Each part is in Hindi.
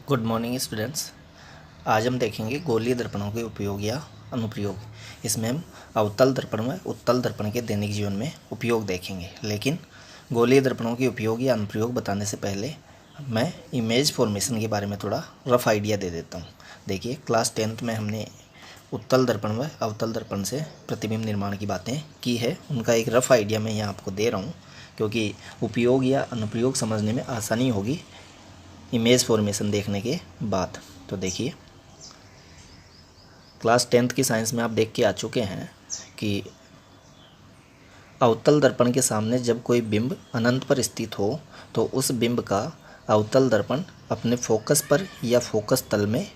Good morning students. आज हम देखेंगे गोलीय दर्पणों के उपयोग या अनुप्रयोग। इसमें हम अवतल दर्पण व उत्तल दर्पण के दैनिक जीवन में उपयोग देखेंगे। लेकिन गोलीय दर्पणों के उपयोग या अनुप्रयोग बताने से पहले मैं इमेज फॉर्मेशन के बारे में थोड़ा रफ आइडिया दे देता हूँ। देखिए, क्लास 10th में हमने उत्तल दर्पण व अवतल दर्पण से प्रतिबिंब निर्माण की बातें की है। उनका एक रफ आइडिया मैं यहाँ आपको दे रहा हूँ, क्योंकि उपयोग या अनुप्रयोग समझने में आसानी होगी इमेज फॉर्मेशन देखने के बाद। तो देखिए, क्लास 10th की साइंस में आप देख के आ चुके हैं कि अवतल दर्पण के सामने जब कोई बिंब अनंत पर स्थित हो तो उस बिंब का अवतल दर्पण अपने फोकस पर या फोकस तल में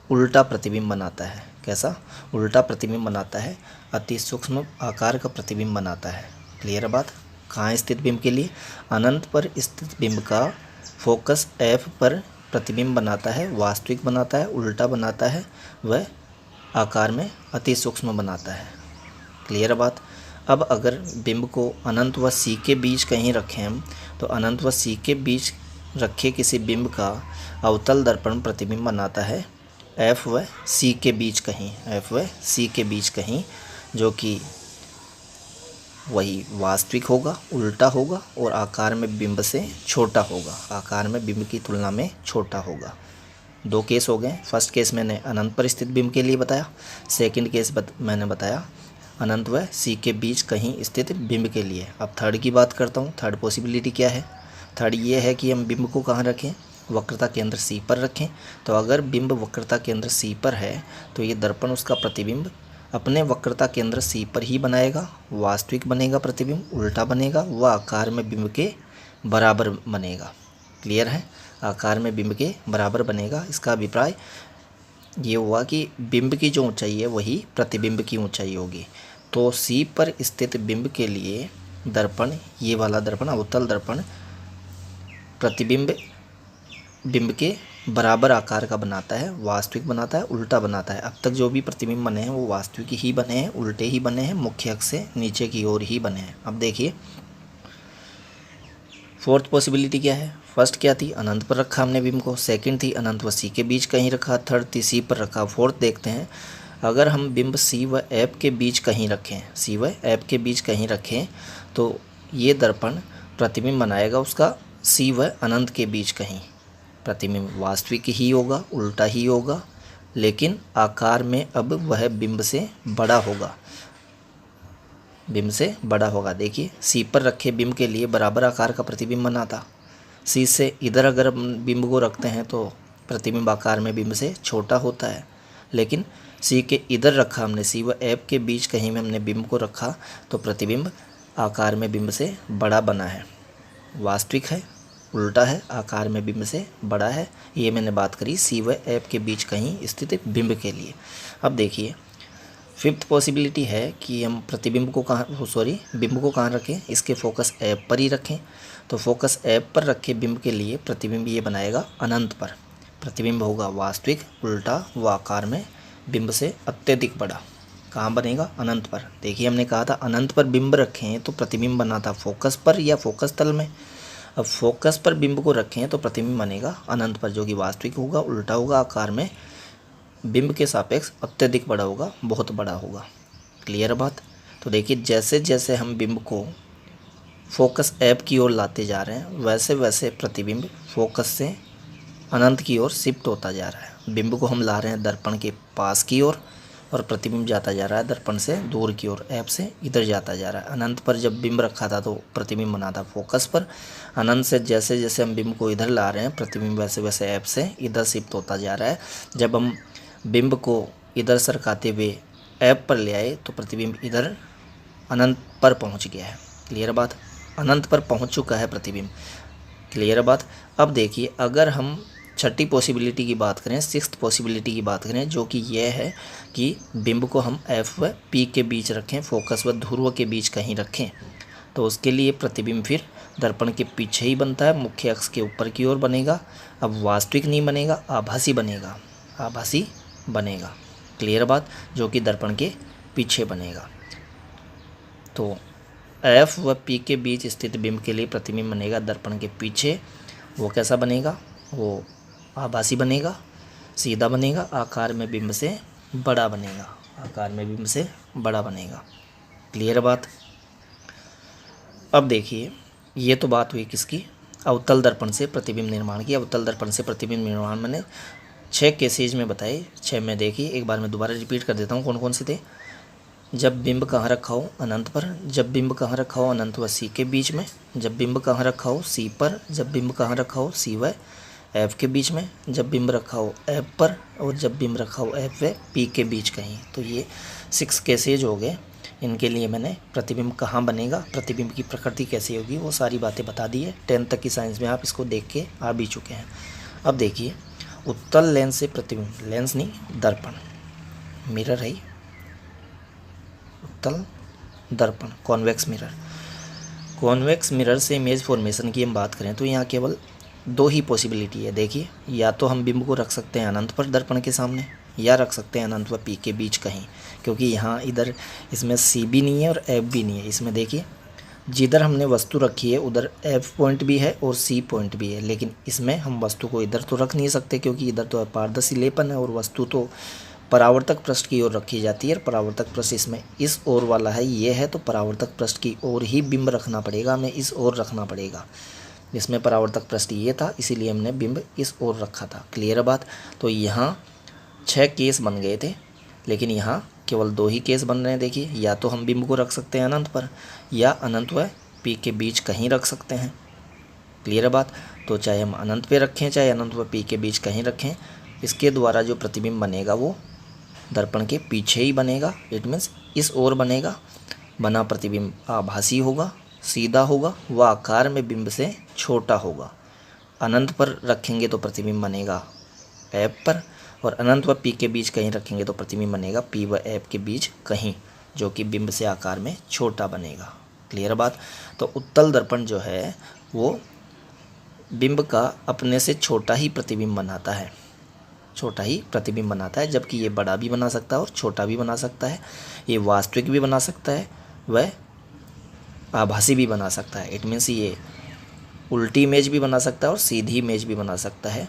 उल्टा प्रतिबिंब बनाता है। कैसा उल्टा प्रतिबिंब बनाता है? अति सूक्ष्म आकार का प्रतिबिंब बनाता है। क्लियर है बात? कहाँ स्थित बिंब के लिए? अनंत पर स्थित बिंब का फोकस F पर प्रतिबिंब बनाता है, वास्तविक बनाता है, उल्टा बनाता है, वह आकार में अति सूक्ष्म बनाता है। क्लियर है बात? अब अगर बिंब को अनंत व C के बीच कहीं रखें हम, तो अनंत व C के बीच रखे किसी बिंब का अवतल दर्पण प्रतिबिंब बनाता है F व C के बीच कहीं, F व C के बीच कहीं, जो कि वही वास्तविक होगा, उल्टा होगा और आकार में बिंब से छोटा होगा, आकार में बिंब की तुलना में छोटा होगा। दो केस हो गए। फर्स्ट केस मैंने अनंत पर स्थित बिंब के लिए बताया, सेकंड केस मैंने बताया अनंत व C के बीच कहीं स्थित बिंब के लिए। अब थर्ड की बात करता हूँ। थर्ड पॉसिबिलिटी क्या है? थर्ड ये है कि हम बिंब को कहाँ रखें? वक्रता केंद्र C पर रखें। तो अगर बिंब वक्रता केंद्र C पर है तो ये दर्पण उसका प्रतिबिंब अपने वक्रता केंद्र C पर ही बनाएगा, वास्तविक बनेगा प्रतिबिंब, उल्टा बनेगा, व आकार में बिंब के बराबर बनेगा। क्लियर है? आकार में बिंब के बराबर बनेगा। इसका अभिप्राय ये हुआ कि बिंब की जो ऊंचाई है वही प्रतिबिंब की ऊंचाई होगी। तो C पर स्थित बिंब के लिए दर्पण, ये वाला दर्पण अवतल दर्पण, प्रतिबिंब बिंब के बराबर आकार का बनाता है, वास्तविक बनाता है, उल्टा बनाता है। अब तक जो भी प्रतिबिंब बने हैं वो वास्तविक ही बने हैं, उल्टे ही बने हैं, मुख्य अक्ष से नीचे की ओर ही बने हैं। अब देखिए, फोर्थ पॉसिबिलिटी क्या है? फर्स्ट क्या थी? अनंत पर रखा हमने बिंब को। सेकंड थी अनंत व C के बीच कहीं रखा। थर्ड थी C पर रखा। फोर्थ देखते हैं, अगर हम बिंब C व F के बीच कहीं रखें, C व F के बीच कहीं रखें तो ये दर्पण प्रतिबिंब बनाएगा उसका C व अनंत के बीच कहीं। प्रतिबिंब वास्तविक ही होगा, उल्टा ही होगा, लेकिन आकार में अब वह बिंब से बड़ा होगा, बिंब से बड़ा होगा। देखिए, C पर रखे बिंब के लिए बराबर आकार का प्रतिबिंब बना था। C से इधर अगर बिंब को रखते हैं तो प्रतिबिंब आकार में बिंब से छोटा होता है, लेकिन C के इधर रखा हमने, C व F के बीच कहीं में हमने बिंब को रखा तो प्रतिबिंब आकार में बिंब से बड़ा बना है, वास्तविक है, उल्टा है, आकार में बिंब से बड़ा है। ये मैंने बात करी C व F के बीच कहीं स्थित बिंब के लिए। अब देखिए, फिफ्थ पॉसिबिलिटी है कि हम प्रतिबिंब को बिंब को कहाँ रखें? इसके फोकस F पर ही रखें। तो फोकस F पर रखे बिंब के लिए प्रतिबिंब ये बनाएगा अनंत पर। प्रतिबिंब होगा वास्तविक, उल्टा व आकार में बिंब से अत्यधिक बड़ा। कहाँ बनेगा? अनंत पर। देखिए, हमने कहा था अनंत पर बिंब रखें तो प्रतिबिंब बना था फोकस पर या फोकस तल में। अब फोकस पर बिंब को रखें तो प्रतिबिंब बनेगा अनंत पर, जो कि वास्तविक होगा, उल्टा होगा, आकार में बिंब के सापेक्ष अत्यधिक बड़ा होगा, बहुत बड़ा होगा। क्लियर बात? तो देखिए, जैसे जैसे हम बिंब को फोकस F की ओर लाते जा रहे हैं वैसे वैसे प्रतिबिंब फोकस से अनंत की ओर शिफ्ट होता जा रहा है। बिंब को हम ला रहे हैं दर्पण के पास की ओर और प्रतिबिंब जाता जा रहा है दर्पण से दूर की ओर, F से इधर जाता जा रहा है। अनंत पर जब बिंब रखा था तो प्रतिबिंब बना था फोकस पर। अनंत से जैसे जैसे हम बिंब को इधर ला रहे हैं प्रतिबिंब वैसे वैसे F से इधर शिफ्ट होता जा रहा है। जब हम बिंब को इधर सरकाते हुए F पर ले आए तो प्रतिबिंब इधर अनंत पर पहुंच गया है। क्लियर बात? अनंत पर पहुंच चुका है प्रतिबिंब। क्लियर बात? अब देखिए, अगर हम छठी पॉसिबिलिटी की बात करें, सिक्स्थ पॉसिबिलिटी की बात करें, जो कि यह है कि बिंब को हम F व P के बीच रखें, फोकस व ध्रुव के बीच कहीं रखें, तो उसके लिए प्रतिबिंब फिर दर्पण के पीछे ही बनता है, मुख्य अक्ष के ऊपर की ओर बनेगा। अब वास्तविक नहीं बनेगा, आभासी बनेगा, आभासी बनेगा। क्लियर बात? जो कि दर्पण के पीछे बनेगा। तो F व P के बीच स्थित बिंब के लिए प्रतिबिंब बनेगा दर्पण के पीछे। वो कैसा बनेगा? वो आभासी बनेगा, सीधा बनेगा, आकार में बिंब से बड़ा बनेगा, आकार में बिंब से बड़ा बनेगा। क्लियर बात। अब देखिए, ये तो बात हुई किसकी, अवतल दर्पण से प्रतिबिंब निर्माण की। अवतल दर्पण से प्रतिबिंब निर्माण मैंने 6 केसेज में बताए, 6 में देखिए, एक बार मैं दोबारा रिपीट कर देता हूँ कौन कौन से थे। जब बिंब कहाँ रखा हो, अनंत पर। जब बिंब कहाँ रखा हो, अनंत व सी के बीच में। जब बिंब कहाँ रखा हो, सी पर। जब बिंब कहाँ रखा हो, सी व एफ के बीच में। जब बिंब रखा हो एफ पर, और जब बिंब रखा हो एफ व पी के बीच कहीं। तो ये 6 केसेज हो गए। इनके लिए मैंने प्रतिबिंब कहाँ बनेगा, प्रतिबिंब की प्रकृति कैसी होगी, वो सारी बातें बता दी है। 10th तक की साइंस में आप इसको देख के आ भी चुके हैं। अब देखिए, उत्तल लेंस से प्रतिबिंब, लेंस नहीं दर्पण, मिरर है, उत्तल दर्पण, कॉन्वेक्स मिरर। कॉन्वेक्स मिरर से इमेज फॉर्मेशन की हम बात करें तो यहाँ केवल 2 ही पॉसिबिलिटी है। देखिए, या तो हम बिंब को रख सकते हैं अनंत पर दर्पण के सामने, या रख सकते हैं अनंत व पी के बीच कहीं, क्योंकि यहाँ इधर इसमें सी भी नहीं है और एफ भी नहीं है। इसमें देखिए, जिधर हमने वस्तु रखी है उधर एफ पॉइंट भी है और सी पॉइंट भी है, लेकिन इसमें हम वस्तु को इधर तो रख नहीं सकते, क्योंकि इधर तो पारदर्शी लेपन है और वस्तु तो परावर्तक पृष्ठ की ओर रखी जाती है। और परावर्तक पृष्ठ इसमें इस ओर वाला है, ये है, तो परावर्तक पृष्ठ की ओर ही बिंब रखना पड़ेगा, हमें इस ओर रखना पड़ेगा। इसमें परावर्तक पृष्ठ ये था, इसीलिए हमने बिंब इस ओर रखा था। क्लियर बात। तो यहाँ 6 केस बन गए थे, लेकिन यहाँ केवल 2 ही केस बन रहे हैं। देखिए, या तो हम बिंब को रख सकते हैं अनंत पर, या अनंत व पी के बीच कहीं रख सकते हैं। क्लियर बात। तो चाहे हम अनंत पे रखें, चाहे अनंत व पी के बीच कहीं रखें, इसके द्वारा जो प्रतिबिंब बनेगा वो दर्पण के पीछे ही बनेगा। इट मीन्स इस ओर बनेगा। बना प्रतिबिंब आभासी होगा, सीधा होगा, व आकार में बिंब से छोटा होगा। अनंत पर रखेंगे तो प्रतिबिंब बनेगा एफ पर, और अनंत व पी के बीच कहीं रखेंगे तो प्रतिबिंब बनेगा पी व एफ के बीच कहीं, जो कि बिंब से आकार में छोटा बनेगा। क्लियर बात। तो उत्तल दर्पण जो है वो बिंब का अपने से छोटा ही प्रतिबिंब बनाता है, छोटा ही प्रतिबिंब बनाता है, जबकि ये बड़ा भी बना सकता है और छोटा भी बना सकता है। ये वास्तविक भी बना सकता है, वह आभासी भी बना सकता है। इट मीन्स ये उल्टी इमेज भी बना सकता है और सीधी इमेज भी बना सकता है।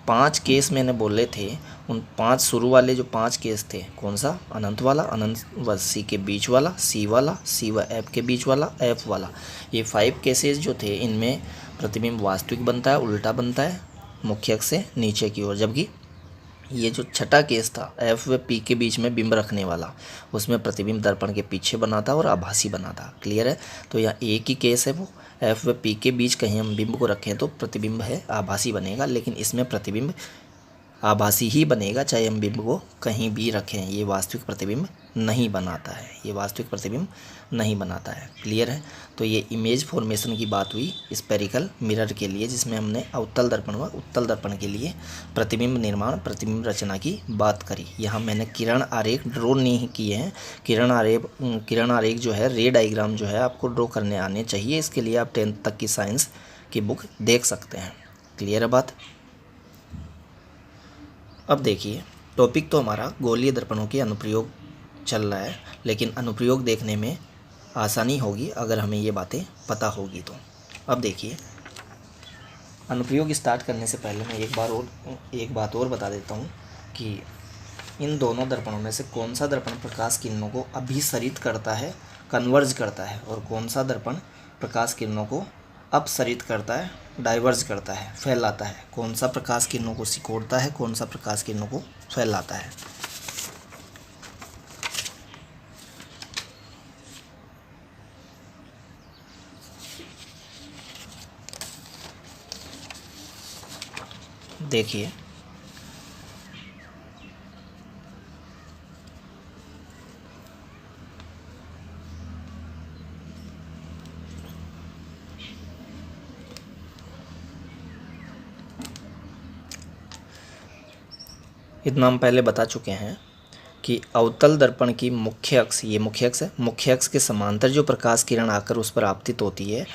5 केस मैंने बोले थे, उन 5 शुरू वाले जो 5 केस थे, कौन सा, अनंत वाला, अनंत व सी के बीच वाला, सी वाला, सी व एफ के बीच वाला, एफ वाला, ये 5 केसेस जो थे, इनमें प्रतिबिंब वास्तविक बनता है, उल्टा बनता है, मुख्य अक्ष से नीचे की ओर। जबकि ये जो छठा केस था, एफ व पी के बीच में बिंब रखने वाला, उसमें प्रतिबिंब दर्पण के पीछे बना था और आभासी बना था। क्लियर है। तो यहाँ एक ही केस है, वो एफ व पी के बीच कहीं हम बिंब को रखें तो प्रतिबिंब है आभासी बनेगा, लेकिन इसमें प्रतिबिंब आभासी ही बनेगा, चाहे हम बिंब को कहीं भी रखें। ये वास्तविक प्रतिबिंब नहीं बनाता है, ये वास्तविक प्रतिबिंब नहीं बनाता है। क्लियर है। तो ये इमेज फॉर्मेशन की बात हुई स्पेरिकल मिरर के लिए, जिसमें हमने अवतल दर्पण व उत्तल दर्पण के लिए प्रतिबिंब निर्माण, प्रतिबिंब रचना की बात करी। यहाँ मैंने किरण आरेख ड्रॉ नहीं किए हैं। किरण आरेख जो है, रे डायग्राम जो है, आपको ड्रॉ करने आने चाहिए। इसके लिए आप 10th तक की साइंस की बुक देख सकते हैं। क्लियर है बात। अब देखिए, टॉपिक तो हमारा गोलीय दर्पणों के अनुप्रयोग चल रहा है, लेकिन अनुप्रयोग देखने में आसानी होगी अगर हमें ये बातें पता होगी तो। अब देखिए, अनुप्रयोग स्टार्ट करने से पहले मैं एक बात और बता देता हूँ कि इन दोनों दर्पणों में से कौन सा दर्पण प्रकाश किरणों को अभिसरित करता है, कन्वर्ज करता है, और कौन सा दर्पण प्रकाश किरणों को अपसरित करता है, डाइवर्ज करता है, फैलाता है। कौन सा प्रकाश किरणों को सिकोड़ता है, कौन सा प्रकाश किरणों को फैलाता है। देखिए, इतना हम पहले बता चुके हैं कि अवतल दर्पण की मुख्य अक्ष, ये मुख्य अक्ष है, मुख्य अक्ष के समांतर जो प्रकाश किरण आकर उस पर आपतित होती है,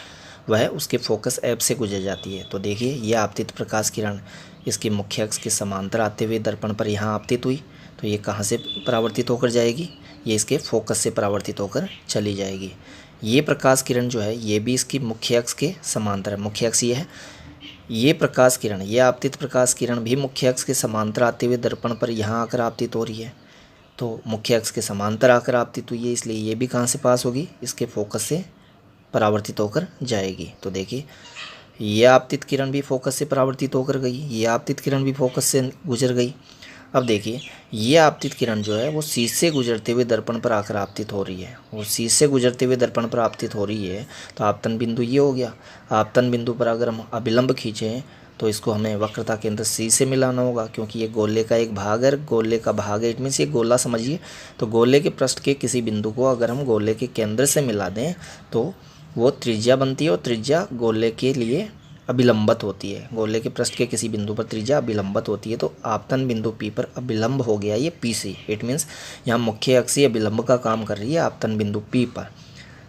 वह उसके फोकस एफ से गुजर जाती है। तो देखिए, ये आपतित प्रकाश किरण इसके मुख्य अक्ष के समांतर आते हुए दर्पण पर यहाँ आपतित हुई, तो ये कहाँ से परावर्तित होकर जाएगी, ये इसके फोकस से परावर्तित होकर चली जाएगी। ये प्रकाश किरण जो है, ये भी इसकी मुख्य अक्ष के समांतर है। मुख्य अक्ष ये है, ये प्रकाश किरण, ये आपतित प्रकाश किरण भी मुख्य अक्ष के समांतर आते हुए दर्पण पर यहाँ आकर आपतित हो रही है। तो मुख्य अक्ष के समांतर आकर आपतित हुई है, इसलिए ये भी कहाँ से पास होगी, इसके फोकस से परावर्तित होकर जाएगी। तो देखिए ये आपतित किरण भी फोकस से परावर्तित होकर गई, ये आपतित किरण भी फोकस से गुजर गई। अब देखिए ये आपतित किरण जो है वो शीश से गुजरते हुए दर्पण पर आकर आपतित हो रही है, और शीश से गुजरते हुए दर्पण पर आपतित हो रही है तो आपतन बिंदु ये हो गया। आपतन बिंदु पर अगर हम अभिलंब खींचें तो इसको हमें वक्रता केंद्र सी से मिलाना होगा, क्योंकि ये गोले का एक भाग है, गोले का भाग है, इट मीन्स ये गोला समझिए। तो गोले के पृष्ठ के किसी बिंदु को अगर हम गोले के केंद्र से मिला दें तो वो त्रिज्या बनती है, और त्रिज्या गोले के लिए अभिलंबत होती है। गोले के पृष्ठ के किसी बिंदु पर त्रिज्या अभिलंबत होती है, तो आपतन बिंदु P पर अभिलंब हो गया ये PC। इट मीन्स यहाँ मुख्य अक्षीय अभिलंब का काम कर रही है आपतन बिंदु P पर।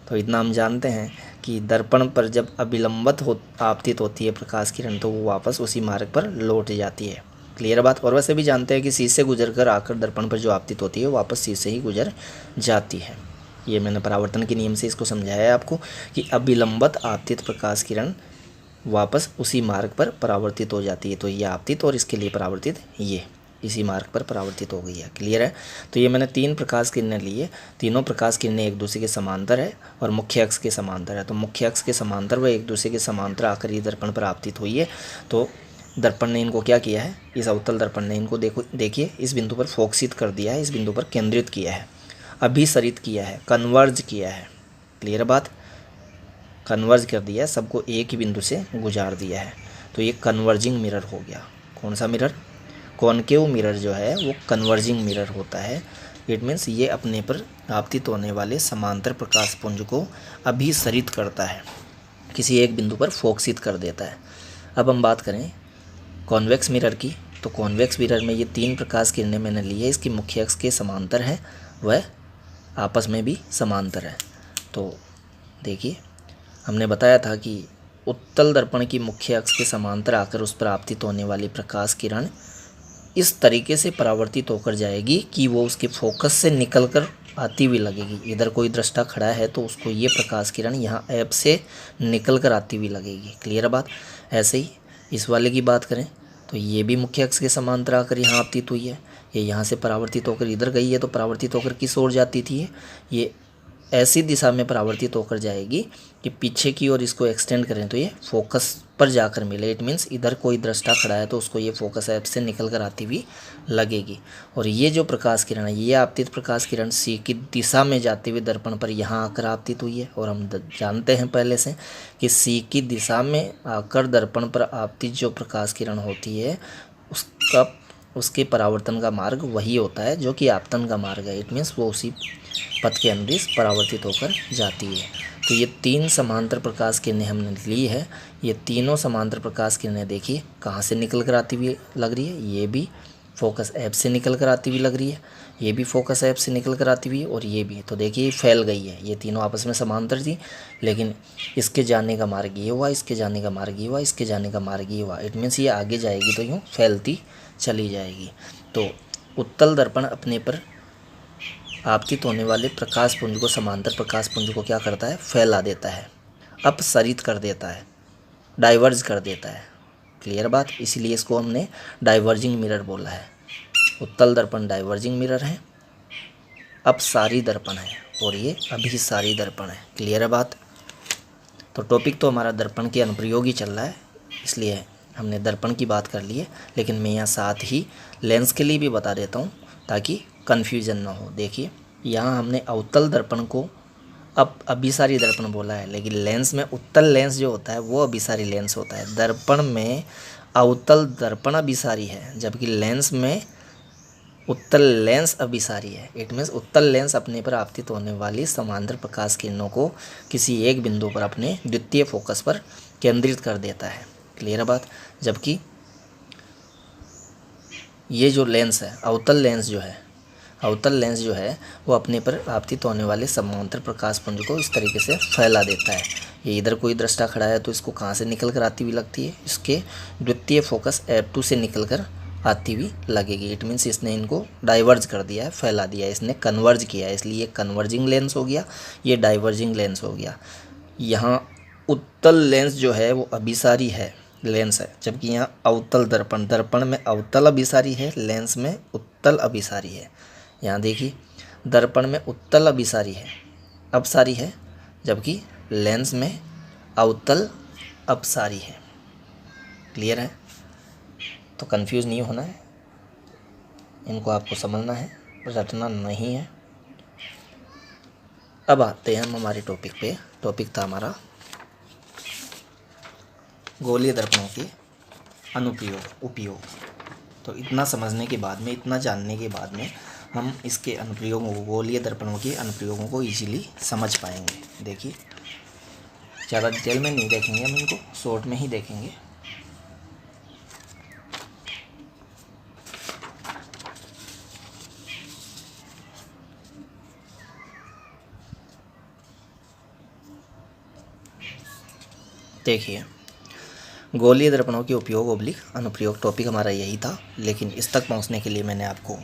तो इतना हम जानते हैं कि दर्पण पर जब अभिलंबत आपतित होती है प्रकाश किरण तो वो वापस उसी मार्ग पर लौट जाती है। क्लियर बात। और वैसे भी जानते हैं कि शीश से गुजर कर आकर दर्पण पर जो आपतित होती है वापस शीश से ही गुजर जाती है। ये मैंने परावर्तन के नियम से इसको समझाया है आपको कि अभिलंबत आपतित प्रकाश किरण वापस उसी मार्ग पर परावर्तित हो जाती है। तो ये आपतित और इसके लिए परावर्तित ये इसी मार्ग पर परावर्तित हो गई है। क्लियर है। तो ये मैंने 3 प्रकाश किरणें लिए, तीनों प्रकाश किरणें एक दूसरे के समांतर है और मुख्य अक्ष के समांतर है। तो मुख्य अक्ष के समांतर व एक दूसरे के समांतर आकर ये दर्पण पर आपतित हुई है। तो दर्पण ने इनको क्या किया है, इस अवतल दर्पण ने इनको देखिए इस बिंदु पर फोकसित कर दिया है, इस बिंदु पर केंद्रित किया है, अभिसरित किया है, कन्वर्ज किया है। क्लियर बात। कन्वर्ज कर दिया है, सबको एक ही बिंदु से गुजार दिया है। तो ये कन्वर्जिंग मिरर हो गया। कौन सा मिरर, कॉनकेव मिरर जो है वो कन्वर्जिंग मिरर होता है। इट मीन्स ये अपने पर आपतित होने वाले समांतर प्रकाश पुंज को अभिसरित करता है, किसी एक बिंदु पर फोकसित कर देता है। अब हम बात करें कॉन्वेक्स मिरर की, तो कॉन्वेक्स मिरर में ये 3 प्रकाश किरणें मैंने ली है, इसकी मुख्य अक्ष के समांतर है वह आपस में भी समांतर है। तो देखिए हमने बताया था कि उत्तल दर्पण की मुख्य अक्ष के समांतर आकर उस पर आपतित होने वाली प्रकाश किरण इस तरीके से परावर्तित होकर जाएगी कि वो उसके फोकस से निकलकर आती हुई लगेगी। इधर कोई दृष्टा खड़ा है तो उसको ये प्रकाश किरण यहाँ ऐप से निकलकर आती हुई लगेगी। क्लियर बात। ऐसे ही इस वाले की बात करें तो ये भी मुख्य अक्ष के समांतर आकर यहाँ आपतित हुई है, ये यहाँ से परावर्तित होकर इधर गई है, तो परावर्तित होकर किस ओर जाती थी, ये ऐसी दिशा में परावर्तित होकर जाएगी कि पीछे की ओर इसको एक्सटेंड करें तो ये फोकस पर जाकर मिले। इट मीन्स इधर कोई दृष्टा खड़ा है तो उसको ये फोकस ऐप से निकल कर आती हुई लगेगी। और ये जो प्रकाश किरण है ये आपतित प्रकाश किरण सी की दिशा में जाते हुए दर्पण पर यहाँ आकर आपतित हुई है। और हम जानते हैं पहले से कि सी की दिशा में आकर दर्पण पर आपतित जो प्रकाश किरण होती है उसके परावर्तन का मार्ग वही होता है जो कि आपतन का मार्ग है। इट मीन्स वो उसी पथ के अनुदिश परावर्तित होकर जाती है। तो ये 3 समांतर प्रकाश किरणें हमने ली है। ये तीनों समांतर प्रकाश किरणें देखिए कहाँ से निकल कर आती हुई लग रही है, ये भी फोकस ऐप से निकल कर आती हुई लग रही है, ये भी फोकस ऐप से निकल कर आती हुई, और ये भी। तो देखिए फैल गई है, ये तीनों आपस में समांतर थी लेकिन इसके जाने का मार्ग ये हुआ, इसके जाने का मार्ग ये हुआ, इसके जाने का मार्ग ये हुआ। इट मीन्स ये आगे जाएगी तो यूँ फैलती चली जाएगी। तो उत्तल दर्पण अपने पर आपतित होने वाले प्रकाश पुंज को, समांतर प्रकाश पुंज को क्या करता है, फैला देता है, अपसरित कर देता है, डाइवर्ज कर देता है। क्लियर बात। इसीलिए इसको हमने डाइवर्जिंग मिरर बोला है। उत्तल दर्पण डाइवर्जिंग मिरर है, अपसारी दर्पण है, और ये अभिसारी दर्पण है। क्लियर है बात। तो टॉपिक तो हमारा दर्पण के अनुप्रयोग ही चल रहा है, इसलिए हमने दर्पण की बात कर ली है, लेकिन मैं यहाँ साथ ही लेंस के लिए भी बता देता हूँ ताकि कन्फ्यूजन ना हो। देखिए यहाँ हमने अवतल दर्पण को अब अभिसारी दर्पण बोला है, लेकिन लेंस में उत्तल लेंस जो होता है वो अभिसारी लेंस होता है। दर्पण में अवतल दर्पण अभिसारी है, जबकि लेंस में उत्तल लेंस अभिसारी है। इट मीन्स उत्तल लेंस अपने पर आपतित होने वाली समांतर प्रकाश किरणों को किसी एक बिंदु पर अपने द्वितीय फोकस पर केंद्रित कर देता है। क्लियर बात। जबकि ये जो लेंस है अवतल लेंस जो है वो अपने पर आपतित होने वाले समांतर प्रकाश पुंज को इस तरीके से फैला देता है। ये इधर कोई दृष्टा खड़ा है तो इसको कहाँ से निकल कर आती हुई लगती है, इसके द्वितीय फोकस F2 से निकल कर आती हुई लगेगी। इट मीन्स इसने इनको डाइवर्ज कर दिया है, फैला दिया है, इसने कन्वर्ज किया है, इसलिए कन्वर्जिंग लेंस हो गया, ये डाइवर्जिंग लेंस हो गया। यहाँ उत्तल लेंस जो है वो अभिसारी है, लेंस है, जबकि यहाँ अवतल दर्पण, दर्पण में अवतल अभिसारी है, लेंस में उत्तल अभिसारी है। यहाँ देखिए दर्पण में उत्तल अभिसारी है, अपसारी है, जबकि लेंस में अवतल अपसारी है। क्लियर है? तो कंफ्यूज नहीं होना है, इनको आपको समझना है, रटना नहीं है। अब आते हैं हम हमारे टॉपिक पे। टॉपिक था हमारा गोलीय दर्पणों के अनुप्रयोग उपयोग। तो इतना समझने के बाद में, इतना जानने के बाद में हम इसके अनुप्रयोगों को, गोलीय दर्पणों के अनुप्रयोगों को इजीली समझ पाएंगे। देखिए ज़्यादा डिटेल में नहीं देखेंगे हम, इनको शॉर्ट में ही देखेंगे। देखिए गोलीय दर्पणों के उपयोग ओब्लिक अनुप्रयोग, टॉपिक हमारा यही था, लेकिन इस तक पहुंचने के लिए मैंने आपको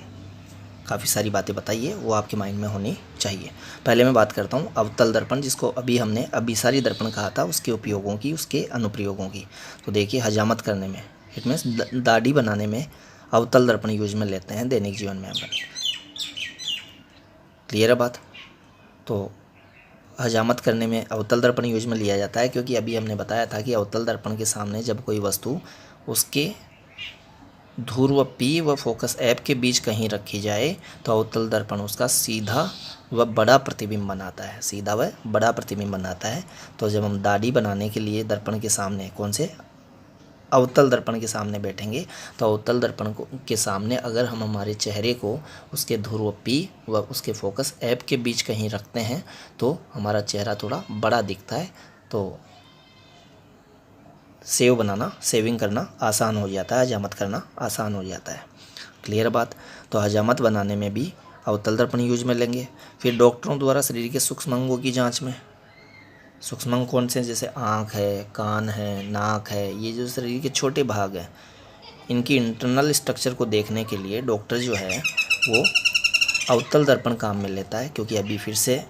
काफ़ी सारी बातें बताई है, वो आपके माइंड में होनी चाहिए। पहले मैं बात करता हूँ अवतल दर्पण, जिसको अभी हमने अभिसारी दर्पण कहा था, उसके उपयोगों की, उसके अनुप्रयोगों की। तो देखिए हजामत करने में, इट मीन्स दाढ़ी बनाने में अवतल दर्पण यूज में लेते हैं दैनिक जीवन में हम। क्लियर है बात? तो हजामत करने में अवतल दर्पण यूज में लिया जाता है, क्योंकि अभी हमने बताया था कि अवतल दर्पण के सामने जब कोई वस्तु उसके ध्रुव P व फोकस F के बीच कहीं रखी जाए तो अवतल दर्पण उसका सीधा व बड़ा प्रतिबिंब बनाता है, सीधा व बड़ा प्रतिबिंब बनाता है। तो जब हम दाढ़ी बनाने के लिए दर्पण के सामने, कौन से, अवतल दर्पण के सामने बैठेंगे, तो अवतल दर्पण के सामने अगर हम हमारे चेहरे को उसके ध्रुव P व उसके फोकस F के बीच कहीं रखते हैं तो हमारा चेहरा थोड़ा बड़ा दिखता है, तो सेविंग करना आसान हो जाता है, हजामत करना आसान हो जाता है। क्लियर बात? तो हजामत बनाने में भी अवतल दर्पण यूज में लेंगे। फिर डॉक्टरों द्वारा शरीर के सूक्ष्म अंगों की जांच में, सूक्ष्म अंग कौन से, जैसे आँख है, कान है, नाक है, ये जो शरीर के छोटे भाग हैं, इनकी इंटरनल स्ट्रक्चर को देखने के लिए डॉक्टर जो है वो अवतल दर्पण काम में लेता है। क्योंकि अभी फिर से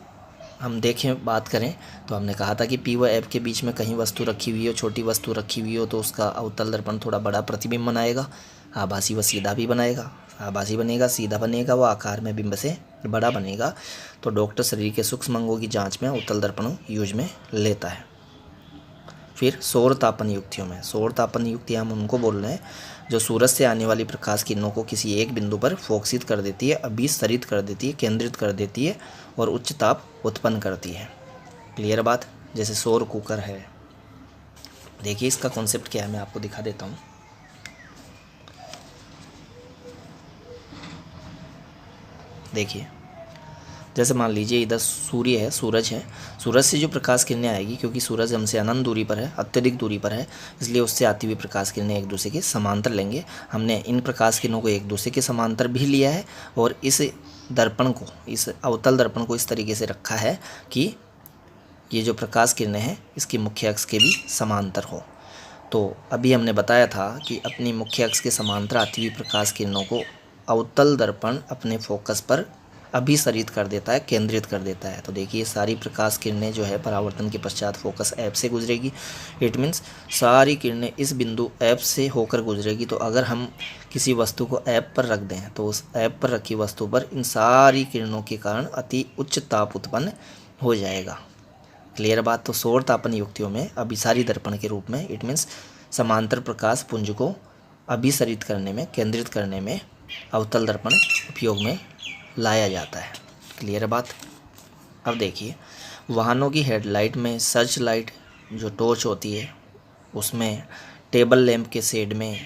हम देखें, बात करें तो हमने कहा था कि P व F के बीच में कहीं वस्तु रखी हुई हो, छोटी वस्तु रखी हुई हो, तो उसका अवतल दर्पण थोड़ा बड़ा प्रतिबिंब बनाएगा, आभासी व सीधा भी बनाएगा, आभासी बनेगा, सीधा बनेगा, वो आकार में बिंब से बड़ा बनेगा। तो डॉक्टर शरीर के सूक्ष्म अंगों की जांच में अवतल दर्पण यूज में लेता है। फिर सौर तापन युक्तियों में, सौर तापन युक्तियाँ हम उनको बोल रहे हैं जो सूरज से आने वाली प्रकाश किरणों को किसी एक बिंदु पर फोकसित कर देती है, अभिसरित कर देती है, केंद्रित कर देती है और उच्च ताप उत्पन्न करती है। क्लियर बात? जैसे सौर कुकर है। देखिए इसका कॉन्सेप्ट क्या है, मैं आपको दिखा देता हूँ। देखिए जैसे मान लीजिए इधर सूर्य है, सूरज है, सूरज से जो प्रकाश किरणें आएगी, क्योंकि सूरज हमसे अनंत दूरी पर है, अत्यधिक दूरी पर है, इसलिए उससे आती हुई प्रकाश किरणें एक दूसरे के समांतर लेंगे। हमने इन प्रकाश किरणों को एक दूसरे के समांतर भी लिया है और इस दर्पण को, इस अवतल दर्पण को इस तरीके से रखा है कि ये जो प्रकाश किरणें हैं इसकी मुख्य अक्ष के भी समांतर हो। तो अभी हमने बताया था कि अपनी मुख्य अक्ष के समांतर आती हुई प्रकाश किरणों को अवतल दर्पण अपने फोकस पर अभिसरित कर देता है, केंद्रित कर देता है। तो देखिए सारी प्रकाश किरणें जो है परावर्तन के पश्चात फोकस F से गुजरेगी, इट मीन्स सारी किरणें इस बिंदु F से होकर गुजरेगी। तो अगर हम किसी वस्तु को F पर रख दें तो उस F पर रखी वस्तु पर इन सारी किरणों के कारण अति उच्च ताप उत्पन्न हो जाएगा। क्लियर बात? तो सौर तापन युक्तियों में अभिसारी दर्पण के रूप में, इट मीन्स समांतर प्रकाश पुंज को अभिसरित करने में, केंद्रित करने में अवतल दर्पण उपयोग में लाया जाता है। क्लियर बात? अब देखिए वाहनों की हेडलाइट में सर्च लाइट जो टॉर्च होती है, उसमें टेबल लैंप के शेड में,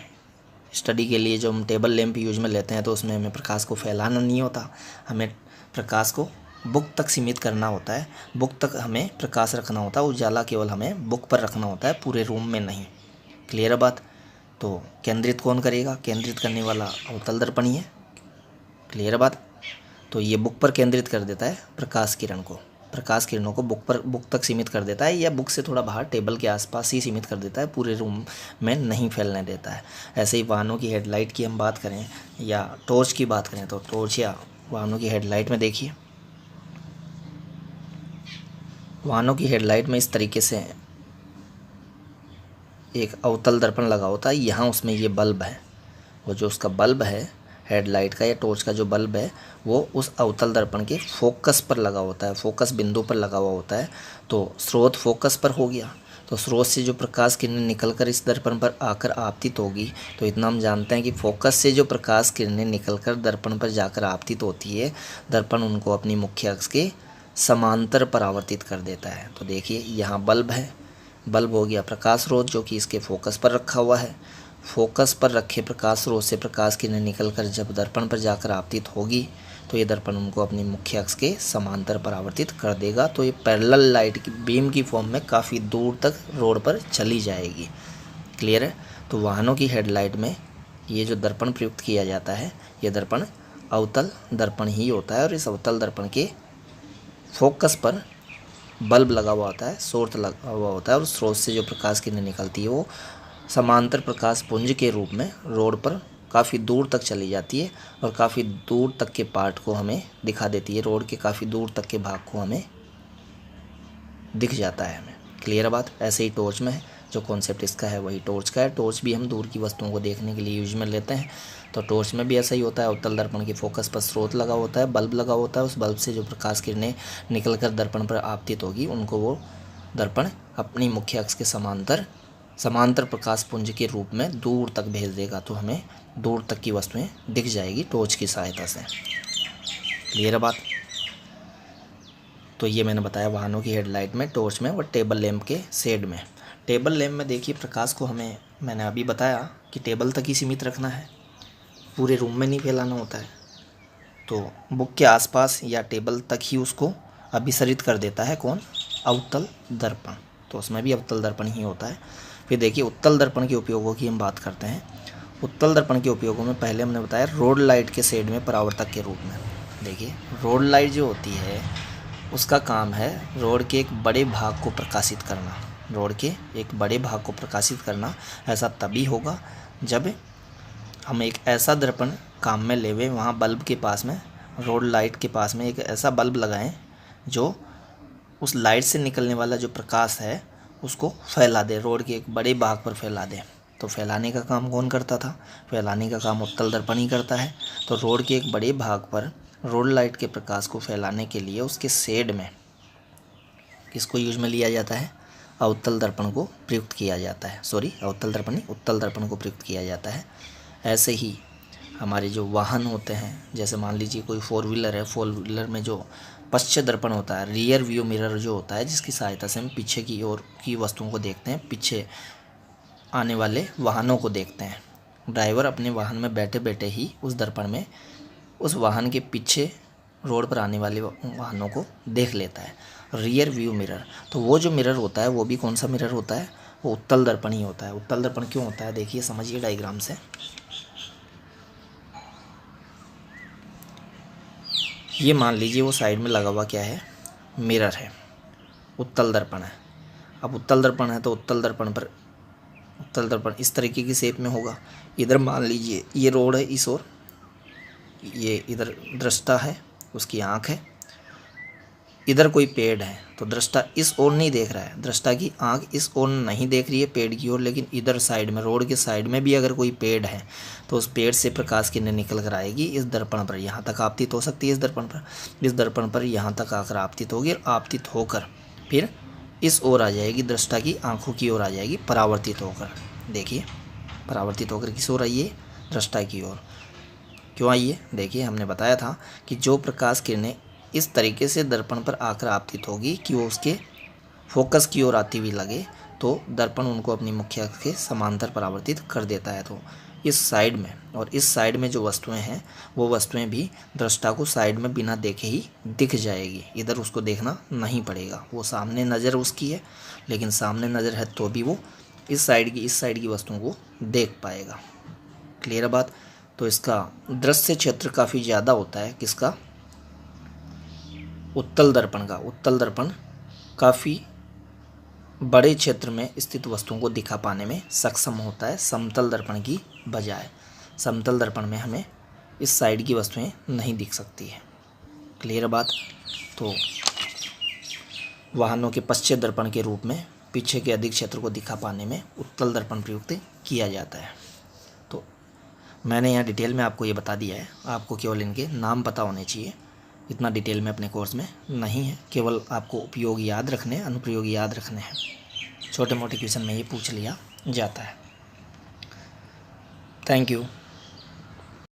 स्टडी के लिए जो हम टेबल लैंप यूज में लेते हैं तो उसमें हमें प्रकाश को फैलाना नहीं होता, हमें प्रकाश को बुक तक सीमित करना होता है, बुक तक हमें प्रकाश रखना होता है, उजाला केवल हमें बुक पर रखना होता है, पूरे रूम में नहीं। क्लियर बात? तो केंद्रित कौन करेगा? केंद्रित करने वाला अवतल दर्पण ही है। क्लियर बात? तो ये बुक पर केंद्रित कर देता है प्रकाश किरण को, प्रकाश किरणों को बुक तक सीमित कर देता है, या बुक से थोड़ा बाहर टेबल के आसपास ही सीमित कर देता है, पूरे रूम में नहीं फैलने देता है। ऐसे ही वाहनों की हेडलाइट की हम बात करें या टॉर्च की बात करें, तो टॉर्च या वाहनों की हेडलाइट में देखिए, वाहनों की हेडलाइट में इस तरीके से एक अवतल दर्पण लगा होता है, यहाँ उसमें ये बल्ब है, वो जो उसका बल्ब है हेडलाइट का या टॉर्च का जो बल्ब है वो उस अवतल दर्पण के फोकस पर लगा होता है, फोकस बिंदु पर लगा हुआ होता है। तो स्रोत फोकस पर हो गया, तो स्रोत से जो प्रकाश किरणें निकलकर इस दर्पण पर आकर आपतित होगी, तो इतना हम जानते हैं कि फोकस से जो प्रकाश किरणें निकलकर दर्पण पर जाकर आपतित होती है, दर्पण उनको अपनी मुख्य अक्ष के समांतर परावर्तित कर देता है। तो देखिए यहाँ बल्ब है, बल्ब हो गया प्रकाश स्रोत जो कि इसके फोकस पर रखा हुआ है। फोकस पर रखे प्रकाश स्रोत से प्रकाश किरणें निकलकर जब दर्पण पर जाकर आपतित होगी तो ये दर्पण उनको अपनी मुख्य अक्ष के समांतर परावर्तित कर देगा। तो ये पैरेलल लाइट की बीम की फॉर्म में काफ़ी दूर तक रोड पर चली जाएगी। क्लियर है। तो वाहनों की हेडलाइट में ये जो दर्पण प्रयुक्त किया जाता है ये दर्पण अवतल दर्पण ही होता है, और इस अवतल दर्पण के फोकस पर बल्ब लगा हुआ होता है, स्रोत लगा हुआ होता है, और स्रोत से जो प्रकाश किरणें निकलती है वो समांतर प्रकाश पुंज के रूप में रोड पर काफ़ी दूर तक चली जाती है और काफ़ी दूर तक के पार्ट को हमें दिखा देती है, रोड के काफ़ी दूर तक के भाग को हमें दिख जाता है हमें। क्लियर बात। ऐसे ही टॉर्च में है, जो कॉन्सेप्ट इसका है वही टॉर्च का है। टॉर्च भी हम दूर की वस्तुओं को देखने के लिए यूज में लेते हैं, तो टॉर्च में भी ऐसा ही होता है। अवतल दर्पण के फोकस पर स्रोत लगा होता है, बल्ब लगा होता है, उस बल्ब से जो प्रकाश किरणें निकलकर दर्पण पर आपतित होगी उनको वो दर्पण अपनी मुख्य अक्ष के समांतर प्रकाश पुंज के रूप में दूर तक भेज देगा, तो हमें दूर तक की वस्तुएं दिख जाएगी टॉर्च की सहायता से। क्लियर बात। तो ये मैंने बताया वाहनों की हेडलाइट में, टॉर्च में और टेबल लैंप के शेड में। टेबल लैंप में देखिए प्रकाश को हमें, मैंने अभी बताया कि टेबल तक ही सीमित रखना है, पूरे रूम में नहीं फैलाना होता है। तो बुक के आसपास या टेबल तक ही उसको अभिसरित कर देता है कौन, अवतल दर्पण। तो उसमें भी अवतल दर्पण ही होता है। फिर देखिए उत्तल दर्पण के उपयोगों की हम बात करते हैं। उत्तल दर्पण के उपयोगों में पहले हमने बताया रोड लाइट के शेड में परावर्तक के रूप में। देखिए रोड लाइट जो होती है उसका काम है रोड के एक बड़े भाग को प्रकाशित करना, रोड के एक बड़े भाग को प्रकाशित करना। ऐसा तभी होगा जब हम एक ऐसा दर्पण काम में लेवे, वहाँ बल्ब के पास में, रोड लाइट के पास में एक ऐसा बल्ब लगाएं जो उस लाइट से निकलने वाला जो प्रकाश है उसको फैला दे, रोड के एक बड़े भाग पर फैला दे। तो फैलाने का काम कौन करता था, फैलाने का काम उत्तल दर्पण ही करता है। तो रोड के एक बड़े भाग पर रोड लाइट के प्रकाश को फैलाने के लिए उसके शेड में किसको यूज में लिया जाता है, अवतल दर्पण को प्रयुक्त किया जाता है। सॉरी, अवतल दर्पण नहीं, उत्तल दर्पण को प्रयुक्त किया जाता है। ऐसे ही हमारे जो वाहन होते हैं, जैसे मान लीजिए कोई 4 व्हीलर है, 4 व्हीलर में जो पश्चात दर्पण होता है, रियर व्यू मिरर जो होता है, जिसकी सहायता से हम पीछे की ओर की वस्तुओं को देखते हैं, पीछे आने वाले वाहनों को देखते हैं। ड्राइवर अपने वाहन में बैठे बैठे ही उस दर्पण में उस वाहन के पीछे रोड पर आने वाले वाहनों को देख लेता है, रियर व्यू मिरर। तो वो जो मिरर होता है वो भी कौन सा मिरर होता है, वो उत्तल दर्पण ही होता है। उत्तल दर्पण क्यों होता है, देखिए समझिए डायग्राम से। ये मान लीजिए वो साइड में लगा हुआ क्या है, मिरर है, उत्तल दर्पण है। अब उत्तल दर्पण है तो उत्तल दर्पण इस तरीके की शेप में होगा। इधर मान लीजिए ये रोड है, इस ओर ये इधर दृष्टा है, उसकी आँख है, इधर कोई पेड़ है, तो दृष्टा इस ओर नहीं देख रहा है, दृष्टा की आंख इस ओर नहीं देख रही है पेड़ की ओर, लेकिन इधर साइड में, रोड के साइड में भी अगर कोई पेड़ है तो उस पेड़ से प्रकाश किरणें निकल कर आएगी इस दर्पण पर, यहाँ तक आपतित हो सकती है। इस दर्पण पर यहाँ तक आकर आपतित होगी, और आपतित होकर फिर इस ओर आ जाएगी, दृष्टा की आंखों की ओर आ जाएगी परावर्तित होकर। देखिए परावर्तित होकर किस ओर आई है, दृष्टा की ओर। क्यों आई है, देखिए हमने बताया था कि जो प्रकाश किरणें इस तरीके से दर्पण पर आकर आपतित होगी कि वो उसके फोकस की ओर आती हुई लगे, तो दर्पण उनको अपनी मुख्य अक्ष के समांतर परावर्तित कर देता है। तो इस साइड में और इस साइड में जो वस्तुएं हैं वो वस्तुएं भी दृष्टा को साइड में बिना देखे ही दिख जाएगी, इधर उसको देखना नहीं पड़ेगा। वो सामने नज़र उसकी है, लेकिन सामने नज़र है तो भी वो इस साइड की वस्तुओं को देख पाएगा। क्लियर बात। तो इसका दृश्य क्षेत्र काफ़ी ज़्यादा होता है, किसका, उत्तल दर्पण का। उत्तल दर्पण काफ़ी बड़े क्षेत्र में स्थित वस्तुओं को दिखा पाने में सक्षम होता है, समतल दर्पण की बजाय। समतल दर्पण में हमें इस साइड की वस्तुएं नहीं दिख सकती है। क्लियर बात। तो वाहनों के पश्चात दर्पण के रूप में पीछे के अधिक क्षेत्र को दिखा पाने में उत्तल दर्पण प्रयुक्त किया जाता है। तो मैंने यहाँ डिटेल में आपको ये बता दिया है, आपको केवल इनके नाम पता होने चाहिए। इतना डिटेल में अपने कोर्स में नहीं है, केवल आपको उपयोग याद रखने, अनुप्रयोग याद रखने हैं। छोटे मोटे क्वेश्चन में ये पूछ लिया जाता है। Thank you.